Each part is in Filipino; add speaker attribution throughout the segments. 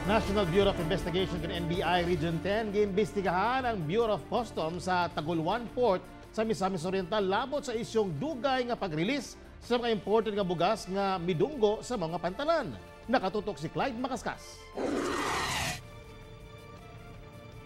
Speaker 1: National Bureau of Investigation ng NBI Region 10 giimbestigahan ang Bureau of Customs sa Taguluan Port sa Misamis Oriental labot sa isyong dugay nga pag-release sa mga imported nga bugas nga midunggo sa mga pantalan. Nakatutok si Clyde Macascas.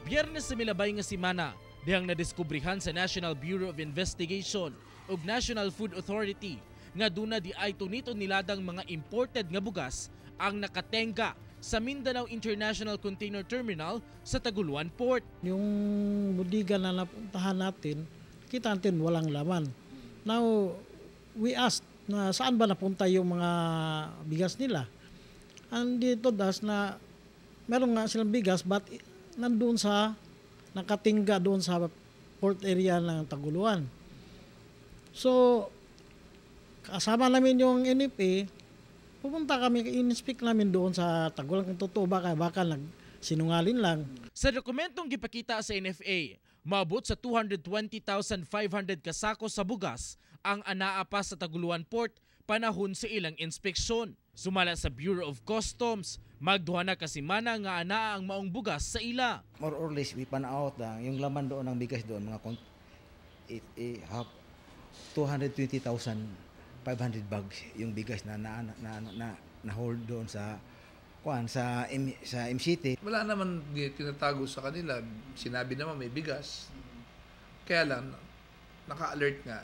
Speaker 2: Biyernes sa milabay nga simana, dihang nadiskubrihan sa National Bureau of Investigation ug National Food Authority nga duna di ay tunito niladang mga imported nga bugas ang nakatenga sa Mindanao International Container Terminal sa Taguluan Port.
Speaker 3: Yung budiga na napuntahan natin, kita natin walang laman. Now, we asked na saan ba napunta yung mga bigas nila. And dito das na meron nga silang bigas but nandun sa nakatingga doon sa port area ng Taguluan. So, kasama namin yung NFA, pupunta kami, in-inspect namin doon sa Taguluan kung totoo baka nagsinungalin lang.
Speaker 2: Sa dokumentong gipakita sa NFA, maabot sa 220,500 kasako sa bugas ang anaa pa sa Taguluan Port panahon sa ilang inspeksyon. Sumala sa Bureau of Customs, magduha na kasimana nga anaa ang maong bugas sa ila.
Speaker 4: More or less, we pan out yung laman doon ng bigas doon, mga 220,500 bags yung bigas na hold doon sa MCT.
Speaker 5: Wala naman tinatago sa kanila. Sinabi naman may bigas. Kaya lang, naka-alert nga,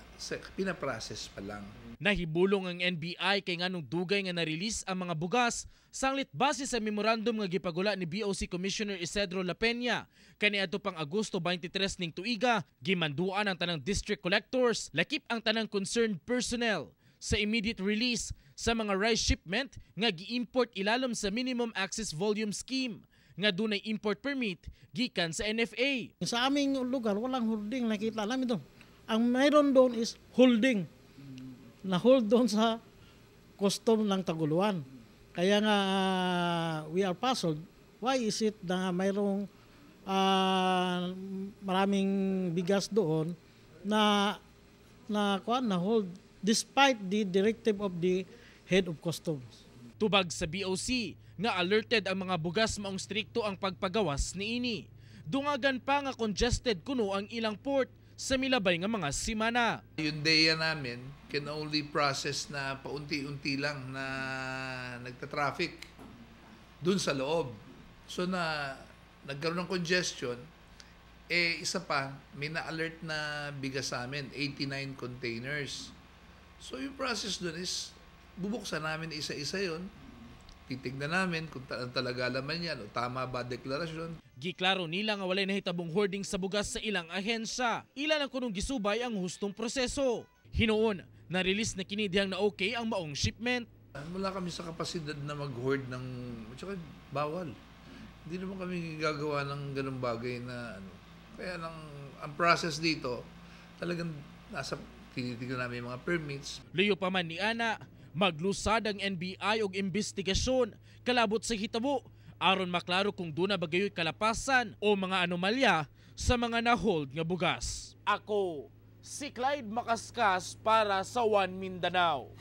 Speaker 5: pinaprocess pa lang.
Speaker 2: Nahibulong ang NBI kay nganong dugay nga na-release ang mga bugas sanglit base sa memorandum nga gipagula ni BOC Commissioner Isidro La Peña kaniadto pang Agosto 23 ning tuiga. Gimanduan ang tanang district collectors, lakip ang tanang concerned personnel sa immediate release sa mga rice shipment nga gi-import ilalom sa minimum access volume scheme nga dunay import permit gikan sa NFA.
Speaker 3: Sa aming lugar walang holding, nakita namin doon. Ang mayroon doon is holding. Na-hold doon sa custom ng Taguluan. Kaya nga we are puzzled. Why is it na mayroong maraming bigas doon na hold despite the directive of the head of customs?
Speaker 2: Tubag sa BOC nga alerted ang mga bugas maong strikto ang pagpagawas niini. Dungagan pa nga congested kuno ang ilang port sa milabay nga mga simana.
Speaker 5: Yung DEA namin can only process na paunti-unti lang na nagta-traffic dun sa loob. So nagkaroon ng congestion, isa pa, may na-alert na bigas sa amin, 89 containers. So yung process dun is, bubuksan namin isa-isa yon. Titignan namin kung talaga laman yan o tama ba deklarasyon.
Speaker 2: Giklaro nila nga walay nahitabong hoarding sa bugas sa ilang ahensya. Ila lang kunong gisubay ang hustong proseso. Hinoon, na-release na kini dihang na okay ang maong shipment.
Speaker 5: Wala kami sa kapasidad na mag-hoard ng, tsaka bawal. Hindi naman kami gagawa ng ganung bagay na Kaya lang, ang process dito, talagang tinitignan namin yung mga permits.
Speaker 2: Luyo pa man ni Ana, maglusad ang NBI og investigasyon kalabot sa hitabo aron maklaro kung duna bagayoy kalapasan o mga anomalya sa mga na-hold nga bugas. Ako, si Clyde Macascas para sa One Mindanao.